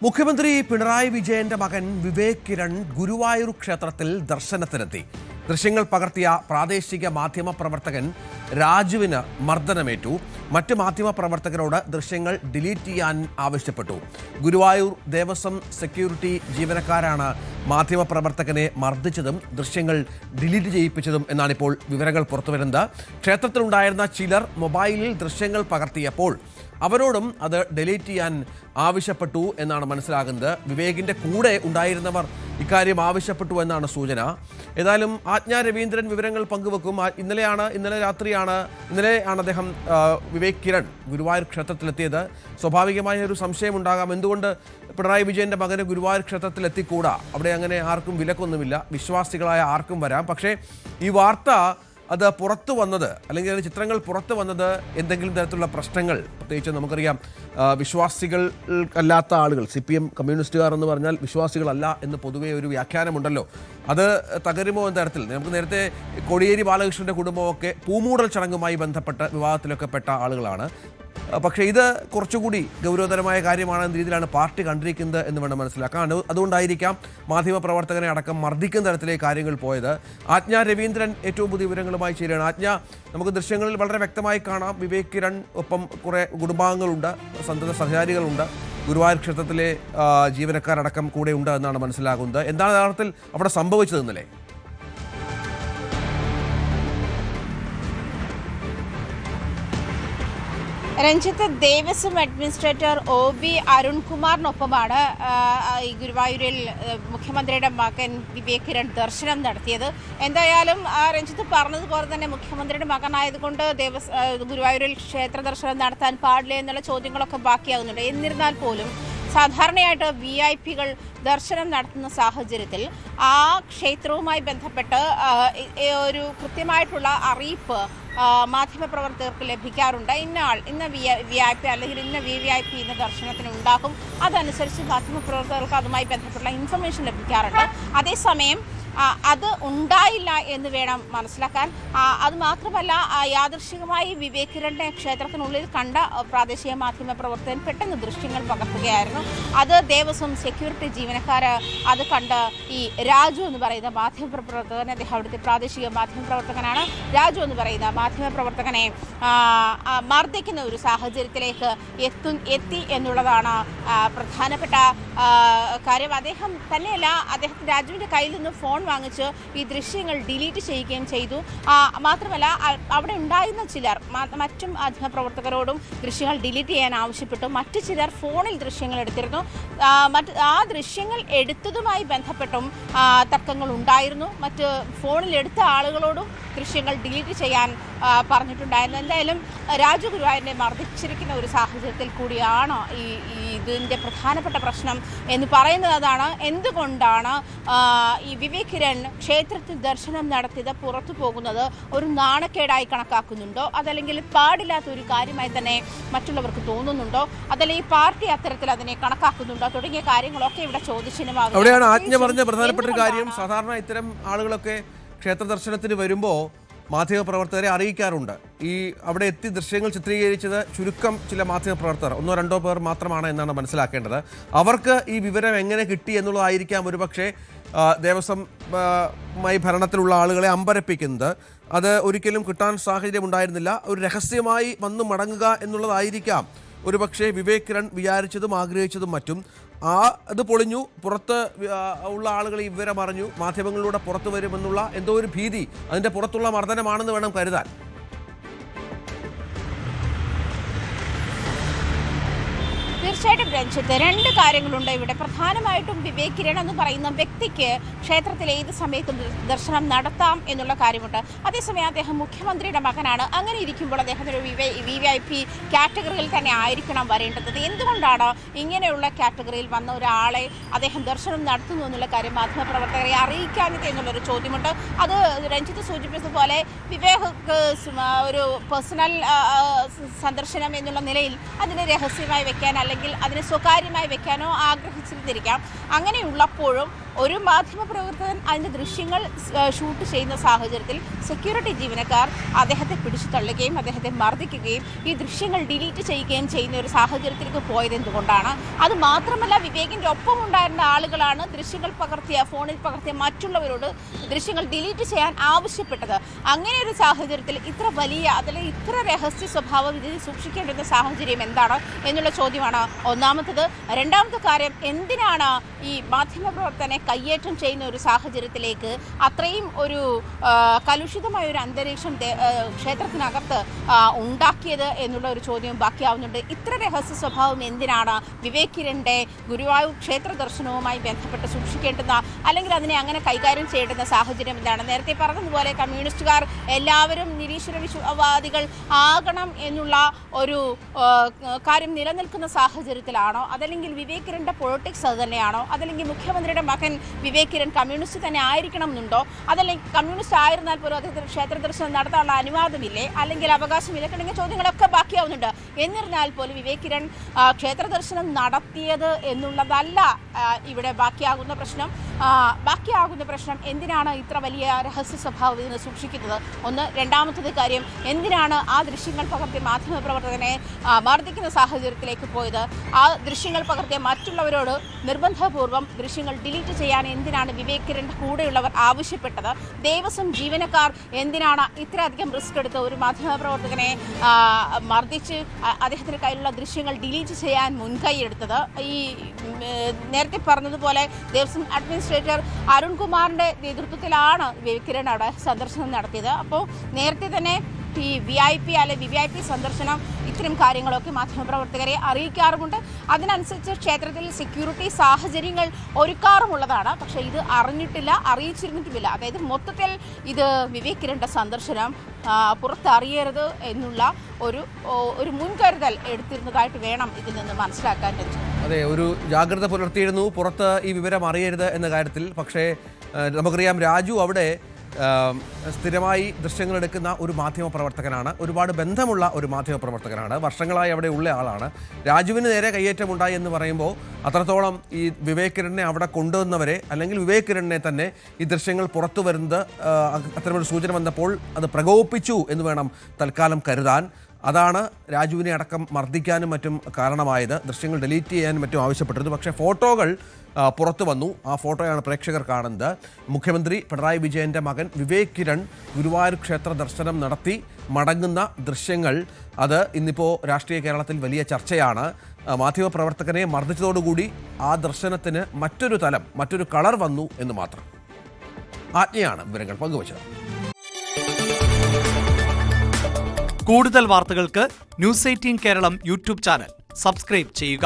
മുഖ്യമന്ത്രി പിണറായി വിജയന്റെ മകൻ വിവേക് കിരൺ ഗുരുവായൂർ ക്ഷേത്രത്തിൽ ദർശനത്തിനെത്തി. ദൃശ്യങ്ങൾ പകർത്തിയ പ്രാദേശിക മാധ്യമ പ്രവർത്തകൻ രാജുവിന് മർദ്ദനമേറ്റു. മറ്റ് മാധ്യമ പ്രവർത്തകരോട് ദൃശ്യങ്ങൾ ഡിലീറ്റ് ചെയ്യാൻ ആവശ്യപ്പെട്ടു. ഗുരുവായൂർ ദേവസ്വം സെക്യൂരിറ്റി ജീവനക്കാരാണ് മാധ്യമ പ്രവർത്തകനെ മർദ്ദിച്ചതും ദൃശ്യങ്ങൾ ഡിലീറ്റ് ചെയ്യിപ്പിച്ചതും എന്നാണിപ്പോൾ വിവരങ്ങൾ പുറത്തുവരുന്നത്. ക്ഷേത്രത്തിലുണ്ടായിരുന്ന ചിലർ മൊബൈലിൽ ദൃശ്യങ്ങൾ പകർത്തിയപ്പോൾ അവരോടും അത് ഡിലീറ്റ് ചെയ്യാൻ ആവശ്യപ്പെട്ടു എന്നാണ് മനസ്സിലാകുന്നത്. വിവേകിന്റെ കൂടെ ഉണ്ടായിരുന്നവർ ഇക്കാര്യം ആവശ്യപ്പെട്ടു എന്നാണ് സൂചന. ഏതായാലും ആജ്ഞ രവീന്ദ്രൻ വിവരങ്ങൾ പങ്കുവെക്കും. ഇന്നലെ രാത്രിയാണ് അദ്ദേഹം വിവേക് കിരൺ ഗുരുവായൂർ ക്ഷേത്രത്തിലെത്തിയത്. സ്വാഭാവികമായ ഒരു സംശയം ഉണ്ടാകാം, എന്തുകൊണ്ട് പിണറായി വിജയന്റെ മകന് ഗുരുവായൂർ ക്ഷേത്രത്തിൽ എത്തിക്കൂടാ? അവിടെ അങ്ങനെ ആർക്കും വിലക്കൊന്നുമില്ല, വിശ്വാസികളായ ആർക്കും വരാം. പക്ഷേ ഈ വാർത്ത അത് പുറത്തു വന്നത്, അല്ലെങ്കിൽ അതിന് ചിത്രങ്ങൾ പുറത്തു വന്നത് എന്തെങ്കിലും തരത്തിലുള്ള പ്രശ്നങ്ങൾ, പ്രത്യേകിച്ച് നമുക്കറിയാം വിശ്വാസികൾ അല്ലാത്ത ആളുകൾ, CPM കമ്മ്യൂണിസ്റ്റുകാർ എന്ന് പറഞ്ഞാൽ വിശ്വാസികളല്ല എന്ന് പൊതുവേ ഒരു വ്യാഖ്യാനമുണ്ടല്ലോ, അത് തകരുമോ എന്ന തരത്തിൽ. നമുക്ക് നേരത്തെ കോടിയേരി ബാലകൃഷ്ണന്റെ കുടുംബമൊക്കെ പൂമൂടൽ ചടങ്ങുമായി ബന്ധപ്പെട്ട് വിവാദത്തിലൊക്കെ പെട്ട ആളുകളാണ്. പക്ഷേ ഇത് കുറച്ചുകൂടി ഗൗരവതരമായ കാര്യമാണെന്ന രീതിയിലാണ് പാർട്ടി കണ്ടിരിക്കുന്നത് എന്ന് വേണം മനസ്സിലാക്കാൻ. അതുകൊണ്ടായിരിക്കാം മാധ്യമപ്രവർത്തകനെ അടക്കം മർദ്ദിക്കുന്ന തരത്തിലേക്ക് കാര്യങ്ങൾ പോയത്. ആജ്ഞ രവീന്ദ്രൻ ഏറ്റവും പുതിയ വിവരങ്ങളുമായി ചേരുകയാണ്. ആജ്ഞ, നമുക്ക് ദൃശ്യങ്ങളിൽ വളരെ വ്യക്തമായി കാണാം വിവേക് കിരൺ ഒപ്പം കുറേ കുടുംബാംഗങ്ങളുണ്ട്, സന്തത സഹചാരികളുണ്ട്, ഗുരുവായൂർ ക്ഷേത്രത്തിലെ ജീവനക്കാരടക്കം കൂടെ ഉണ്ട് എന്നാണ് മനസ്സിലാകുന്നത്. എന്താണ് യഥാർത്ഥത്തിൽ അവിടെ സംഭവിച്ചത് ഇന്നലെ? രഞ്ജിത്ത്, ദേവസ്വം അഡ്മിനിസ്ട്രേറ്റർ OB അരുൺകുമാറിനൊപ്പമാണ് ഈ ഗുരുവായൂരിൽ മുഖ്യമന്ത്രിയുടെ മകൻ വിവേക് കിരൺ ദർശനം നടത്തിയത്. എന്തായാലും രഞ്ജിത്ത് പറഞ്ഞതുപോലെ തന്നെ മുഖ്യമന്ത്രിയുടെ മകനായതുകൊണ്ട് ഗുരുവായൂരിൽ ക്ഷേത്ര ദർശനം നടത്താൻ പാടില്ല എന്നുള്ള ചോദ്യങ്ങളൊക്കെ ബാക്കിയാകുന്നുണ്ട്. എന്നിരുന്നാൽ പോലും സാധാരണയായിട്ട് VIP-കൾ ദർശനം നടത്തുന്ന സാഹചര്യത്തിൽ ആ ക്ഷേത്രവുമായി ബന്ധപ്പെട്ട് ഒരു കൃത്യമായിട്ടുള്ള അറിയിപ്പ് മാധ്യമപ്രവർത്തകർക്ക് ലഭിക്കാറുണ്ട്. ഇന്ന് VIP അല്ലെങ്കിൽ ഇന്ന VVIP ഇന്ന് ദർശനത്തിന് ഉണ്ടാക്കും, അതനുസരിച്ച് മാധ്യമപ്രവർത്തകർക്ക് അതുമായി ബന്ധപ്പെട്ടുള്ള ഇൻഫർമേഷൻ ലഭിക്കാറുണ്ട്. അതേസമയം അത് ഉണ്ടായില്ല എന്ന് വേണം മനസ്സിലാക്കാൻ. അതുമാത്രമല്ല, യാദൃശ്ചികമായി വിവേക് കിരണിനെ ക്ഷേത്രത്തിനുള്ളിൽ കണ്ട പ്രാദേശിക മാധ്യമ പ്രവർത്തകൻ പെട്ടെന്ന് ദൃശ്യങ്ങൾ പകർത്തുകയായിരുന്നു. അത് ദേവസ്വം സെക്യൂരിറ്റി ജീവനക്കാർ അത് കണ്ട് ഈ രാജു എന്ന് പറയുന്ന മാധ്യമപ്രവർത്തകൻ, അദ്ദേഹം അവിടുത്തെ പ്രാദേശിക മാധ്യമപ്രവർത്തകനാണ്, രാജു എന്ന് പറയുന്ന മാധ്യമപ്രവർത്തകനെ മർദ്ദിക്കുന്ന ഒരു സാഹചര്യത്തിലേക്ക് എത്തി എന്നുള്ളതാണ് പ്രധാനപ്പെട്ട കാര്യം. അദ്ദേഹം തന്നെയല്ല, അദ്ദേഹത്തിന് രാജുവിൻ്റെ കയ്യിൽ നിന്ന് ഫോൺ വാങ്ങിച്ച് ഈ ദൃശ്യങ്ങൾ ഡിലീറ്റ് ചെയ്യുകയും ചെയ്തു. മാത്രമല്ല, അവിടെ ഉണ്ടായിരുന്ന ചിലർ മറ്റും മാധ്യമപ്രവർത്തകരോടും ദൃശ്യങ്ങൾ ഡിലീറ്റ് ചെയ്യാൻ ആവശ്യപ്പെട്ടു. മറ്റു ചിലർ ഫോണിൽ ദൃശ്യങ്ങൾ എടുത്തിരുന്നു. ആ ദൃശ്യങ്ങൾ എടുത്തതുമായി ബന്ധപ്പെട്ടും തർക്കങ്ങൾ ഉണ്ടായിരുന്നു. മറ്റ് ഫോണിൽ എടുത്ത ആളുകളോടും ദൃശ്യങ്ങൾ ഡിലീറ്റ് ചെയ്യാൻ പറഞ്ഞിട്ടുണ്ടായിരുന്നു. എന്തായാലും രാജു ഗുരുവായൂരിനെ മർദ്ദിച്ചിരിക്കുന്ന ഒരു സാഹചര്യത്തിൽ കൂടിയാണ് ഇതിൻ്റെ പ്രധാനപ്പെട്ട പ്രശ്നം എന്ന് പറയുന്നത്. അതാണ് എന്തുകൊണ്ടാണ് ഈ വിവേക് കിരൺ ക്ഷേത്രത്തിൽ ദർശനം നടത്തിയത് പുറത്തു പോകുന്നത് ഒരു നാണക്കേടായി കണക്കാക്കുന്നുണ്ടോ, അതല്ലെങ്കിൽ പാടില്ലാത്ത ഒരു കാര്യമായി തന്നെ മറ്റുള്ളവർക്ക് തോന്നുന്നുണ്ടോ, അതല്ലെങ്കിൽ പാർട്ടി അത്തരത്തിൽ അതിനെ കണക്കാക്കുന്നുണ്ടോ തുടങ്ങിയ കാര്യങ്ങളൊക്കെ ഇവിടെ ചോദ്യചിഹ്നമാകും. അവിടെയാണ് ആജ്ഞ പറഞ്ഞ പ്രധാനപ്പെട്ട ഒരു കാര്യം. സാധാരണ ഇത്തരം ആളുകളൊക്കെ ക്ഷേത്ര ദർശനത്തിന് വരുമ്പോൾ മാധ്യമപ്രവർത്തകരെ അറിയിക്കാറുണ്ട്. അവിടെ എത്തി ദൃശ്യങ്ങൾ ചിത്രീകരിച്ചത് ചുരുക്കം ചില മാധ്യമപ്രവർത്തകർ, 1-2 പേർ മാത്രമാണ് എന്നാണ് മനസ്സിലാക്കേണ്ടത്. അവർക്ക് ഈ വിവരം എങ്ങനെ കിട്ടി എന്നുള്ളതായിരിക്കാം ഒരുപക്ഷെ ദേവസ്വമായി ഭരണത്തിലുള്ള ആളുകളെ അമ്പരപ്പിക്കുന്നത്. അത് ഒരിക്കലും കിട്ടാൻ സാഹചര്യം ഉണ്ടായിരുന്നില്ല. ഒരു രഹസ്യമായി വന്ന് മടങ്ങുക എന്നുള്ളതായിരിക്കാം ഒരുപക്ഷെ വിവേക് കിരൺ വിചാരിച്ചതും ആഗ്രഹിച്ചതും മറ്റും. അത് പൊളിഞ്ഞു, പുറത്ത് ഉള്ള ആളുകൾ ഈ വിവരം അറിഞ്ഞു, മാധ്യമങ്ങളിലൂടെ പുറത്തു വരുമെന്നുള്ള എന്തോ ഒരു ഭീതി, അതിൻ്റെ പുറത്തുള്ള മർദ്ദനമാണെന്ന് വേണം കരുതാൻ. തീർച്ചയായിട്ടും രഞ്ജിത്ത്, 2 കാര്യങ്ങളുണ്ട് ഇവിടെ. പ്രധാനമായിട്ടും വിവേക് കിരൺ എന്ന് പറയുന്ന വ്യക്തിക്ക് ക്ഷേത്രത്തിൽ ഏത് സമയത്തും ദർശനം നടത്താം എന്നുള്ള കാര്യമുണ്ട്. അതേസമയം അദ്ദേഹം മുഖ്യമന്ത്രിയുടെ മകനാണ്. അങ്ങനെ ഇരിക്കുമ്പോൾ അദ്ദേഹത്തിന് VVIP കാറ്റഗറിയിൽ തന്നെ ആയിരിക്കണം വരേണ്ടത്. എന്തുകൊണ്ടാണ് ഇങ്ങനെയുള്ള കാറ്റഗറിയിൽ വന്ന ഒരാളെ അദ്ദേഹം ദർശനം നടത്തുന്നു എന്നുള്ള കാര്യം മാധ്യമപ്രവർത്തകരെ അറിയിക്കാഞ്ഞത് എന്നുള്ളൊരു ചോദ്യമുണ്ട്. അത് രഞ്ജിത്ത് സൂചിപ്പിച്ചതുപോലെ വിവേക് ഒരു പേഴ്സണൽ സന്ദർശനം എന്നുള്ള നിലയിൽ അതിനെ രഹസ്യമായി വെക്കാൻ, അല്ലെങ്കിൽ അതിനെ സ്വകാര്യമായി പരസ്യമായി വെക്കാനോ ആഗ്രഹിച്ചിരുന്നിരിക്കാം. അങ്ങനെയുള്ളപ്പോഴും ഒരു മാധ്യമപ്രവർത്തകൻ അതിൻ്റെ ദൃശ്യങ്ങൾ ഷൂട്ട് ചെയ്യുന്ന സാഹചര്യത്തിൽ സെക്യൂരിറ്റി ജീവനക്കാർ അദ്ദേഹത്തെ പിടിച്ചു തള്ളുകയും അദ്ദേഹത്തെ മർദ്ദിക്കുകയും ഈ ദൃശ്യങ്ങൾ ഡിലീറ്റ് ചെയ്യുകയും ചെയ്യുന്ന ഒരു സാഹചര്യത്തിലേക്ക് പോയത് എന്തുകൊണ്ടാണ്? അത് മാത്രമല്ല, വിവേകിൻ്റെ ഒപ്പം ഉണ്ടായിരുന്ന ആളുകളാണ് ദൃശ്യങ്ങൾ ഫോണിൽ പകർത്തിയ മറ്റുള്ളവരോട് ദൃശ്യങ്ങൾ ഡിലീറ്റ് ചെയ്യാൻ ആവശ്യപ്പെട്ടത്. അങ്ങനെ ഒരു സാഹചര്യത്തിൽ ഇത്ര വലിയ അല്ലെങ്കിൽ ഇത്ര രഹസ്യ സ്വഭാവം ഇതിൽ സൂക്ഷിക്കേണ്ടുന്ന സാഹചര്യം എന്താണ് എന്നുള്ള ചോദ്യമാണ് ഒന്നാമത്തത്. രണ്ടാമത്തെ കാര്യം, എന്തിനാണ് ഈ മാധ്യമപ്രവർത്തനെ കയ്യേറ്റം ചെയ്യുന്ന ഒരു സാഹചര്യത്തിലേക്ക് അത്രയും ഒരു കലുഷിതമായ ഒരു അന്തരീക്ഷം ക്ഷേത്രത്തിനകത്ത് ഉണ്ടാക്കിയത് എന്നുള്ള ഒരു ചോദ്യം ബാക്കിയാവുന്നുണ്ട്. ഇത്ര രഹസ്യ സ്വഭാവം എന്തിനാണ് വിവേക് കിരണിന്റെ ഗുരുവായൂർ ക്ഷേത്ര ദർശനവുമായി ബന്ധപ്പെട്ട് സൂക്ഷിക്കേണ്ടുന്ന അല്ലെങ്കിൽ അതിനെ അങ്ങനെ കൈകാര്യം ചെയ്യേണ്ടുന്ന സാഹചര്യം എന്താണ്? നേരത്തെ പറഞ്ഞതുപോലെ കമ്മ്യൂണിസ്റ്റുകാർ എല്ലാവരും നിരീശ്വരവാദികൾ ആകണം എന്നുള്ള ഒരു കാര്യം നിലനിൽക്കുന്ന സാഹചര്യത്തിലാണോ? അതല്ലെങ്കിൽ വിവേക് കിരണിന്റെ പൊളിറ്റിക്സ് അത് തന്നെയാണോ? അതല്ലെങ്കിൽ മുഖ്യമന്ത്രിയുടെ മകൻ വിവേക് കിരൺ കമ്മ്യൂണിസ്റ്റ് തന്നെ ആയിരിക്കണം എന്നുണ്ടോ? അതല്ലെങ്കിൽ കമ്മ്യൂണിസ്റ്റ് ആയിരുന്നാൽ പോലും അദ്ദേഹത്തിന് ക്ഷേത്ര ദർശനം നടത്താനുള്ള അനുവാദമില്ലേ, അല്ലെങ്കിൽ അവകാശമില്ല? തുടങ്ങിയ ചോദ്യങ്ങളൊക്കെ ബാക്കിയാവുന്നുണ്ട്. എന്നിരുന്നാൽ പോലും വിവേക് കിരൺ ക്ഷേത്ര ദർശനം നടത്തിയത് എന്നുള്ളതല്ല ഇവിടെ ബാക്കിയാകുന്ന പ്രശ്നം. എന്തിനാണ് ഇത്ര വലിയ രഹസ്യ സ്വഭാവം ഇതിന് സൂക്ഷിക്കുന്നത്? ഒന്ന്. രണ്ടാമത്തത് കാര്യം, എന്തിനാണ് ആ ദൃശ്യങ്ങൾ പകർത്തിയ മാധ്യമപ്രവർത്തകനെ മർദ്ദിക്കുന്ന സാഹചര്യത്തിലേക്ക് പോയത്? ആ ദൃശ്യങ്ങൾ പകർത്തിയ മറ്റുള്ളവരോട് നിർബന്ധപൂർവ്വം ദൃശ്യങ്ങൾ ഡിലീറ്റ് ചെയ്യാൻ എന്തിനാണ് വിവേക് കിരണിന്റെ കൂടെയുള്ളവർ ആവശ്യപ്പെട്ടത്? ദേവസ്വം ജീവനക്കാർ എന്തിനാണ് ഇത്രയധികം റിസ്ക് എടുത്ത് ഒരു മാധ്യമപ്രവർത്തകനെ മർദ്ദിച്ച് അദ്ദേഹത്തിന്റെ കയ്യിലുള്ള ദൃശ്യങ്ങൾ ഡിലീറ്റ് ചെയ്യാൻ മുൻകൈയെടുത്തത്? ഈ നേരത്തെ പറഞ്ഞതുപോലെ ദേവസ്വം അഡ്മിനിസ്ട്രേറ്റർ അരുൺകുമാറിന്റെ നേതൃത്വത്തിലാണ് വിവേക് കിരൺ അവിടെ സന്ദർശനം നടത്തിയത്. അപ്പോൾ നേരത്തെ തന്നെ ഈ VIP സന്ദർശനം ഇത്തരം കാര്യങ്ങളൊക്കെ മാധ്യമപ്രവർത്തകരെ അറിയിക്കാറുമുണ്ട്. അതിനനുസരിച്ച് ക്ഷേത്രത്തിൽ സെക്യൂരിറ്റി സാഹചര്യങ്ങൾ ഒരുക്കാറുമുള്ളതാണ്. പക്ഷേ ഇത് അറിയിച്ചിരുന്നിട്ടുമില്ല. അതായത് മൊത്തത്തിൽ ഇത് വിവേക് കിരണിന്റെ സന്ദർശനം പുറത്തറിയരുത് എന്നുള്ള ഒരു മുൻകരുതൽ എടുത്തിരുന്നതായിട്ട് വേണം ഇതിൽ നിന്ന് മനസ്സിലാക്കാൻ. അതെ, ഒരു ജാഗ്രത പുലർത്തിയിരുന്നു പുറത്ത് ഈ വിവരം അറിയരുത് എന്ന കാര്യത്തിൽ. പക്ഷേ നമുക്കറിയാം, രാജു അവിടെ സ്ഥിരമായി ദൃശ്യങ്ങൾ എടുക്കുന്ന ഒരു മാധ്യമപ്രവർത്തകനാണ്, ഒരുപാട് ബന്ധമുള്ള ഒരു മാധ്യമപ്രവർത്തകനാണ്, വർഷങ്ങളായി അവിടെ ഉള്ള ആളാണ്. രാജുവിന് നേരെ കയ്യേറ്റമുണ്ടായി എന്ന് പറയുമ്പോൾ അത്രത്തോളം ഈ വിവേക് കിരണിനെ അവിടെ കൊണ്ടുവന്നവരെ അല്ലെങ്കിൽ വിവേക് കിരണിനെ തന്നെ ഈ ദൃശ്യങ്ങൾ പുറത്തു വരുന്നത് അത്തരമൊരു സൂചന വന്നപ്പോൾ അത് പ്രകോപിപ്പിച്ചു എന്ന് വേണം തൽക്കാലം കരുതാൻ. അതാണ് രാജുവിനെ അടക്കം മർദ്ദിക്കാനും മറ്റും കാരണമായത്, ദൃശ്യങ്ങൾ ഡിലീറ്റ് ചെയ്യാനും മറ്റും ആവശ്യപ്പെട്ടത്. പക്ഷേ ഫോട്ടോകൾ പുറത്തു വന്നു. ആ ഫോട്ടോയാണ് പ്രേക്ഷകർ കാണുന്നത്. മുഖ്യമന്ത്രി പിണറായി വിജയൻ്റെ മകൻ വിവേക് കിരൺ ഗുരുവായൂർ ക്ഷേത്ര ദർശനം നടത്തി മടങ്ങുന്ന ദൃശ്യങ്ങൾ. അത് ഇന്നിപ്പോൾ രാഷ്ട്രീയ കേരളത്തിൽ വലിയ ചർച്ചയാണ്. മാധ്യമപ്രവർത്തകനെ മർദ്ദിച്ചതോടുകൂടി ആ ദർശനത്തിന് മറ്റൊരു തലം, മറ്റൊരു കളർ വന്നു എന്ന് മാത്രം. ആജ്ഞയാണ് വിവരങ്ങൾ പങ്കുവച്ചത്. കൂടുതൽ വാർത്തകൾക്ക് news 18 Keralam YouTube channel subscribe ചെയ്യുക.